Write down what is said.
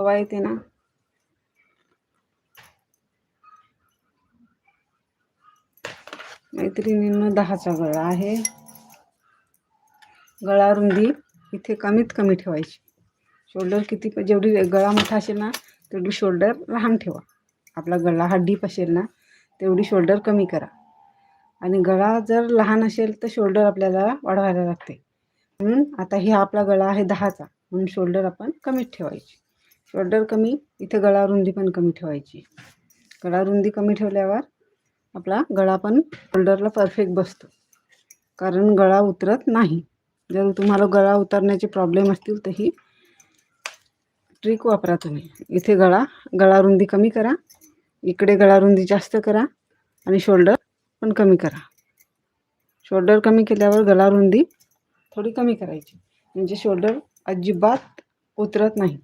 हवा येते ना. मैत्रिणींनो 10चा गळा आहे. गळा रुंदी इथे कमीत कमी ठेवायची. शोल्डर जेवढी गळा मोठा असेल ना तेवढी शोल्डर लहान ठेवा. आपला गळा हा डीप असेल ना तेवढी शोल्डर कमी करा. आणि गळा जर लहान असेल तर शोल्डर आपल्याला वाढवायला लागते. म्हणून आता ही आपला गळा आहे 10चा, म्हणून शोल्डर आपण कमीच ठेवायची. शोल्डर कमी, इथे गळा रुंदी पण कमी ठेवायची. गळा रुंदी कमी ठेवल्यावर आपला गळा पण शोल्डरला परफेक्ट बसतो, कारण गळा उतरत नाही. जर तुम्हाला गळा उतरण्याचे प्रॉब्लेम असतील तर ही ट्रिक वापरा तुम्ही. इथे गळा रुंदी कमी करा, इकडे गळा रुंदी जास्त करा आणि शोल्डर पण कमी करा. शोल्डर कमी केल्यावर गळा रुंदी थोडी कमी करायची, म्हणजे शोल्डर अजिबात उतरत नाही.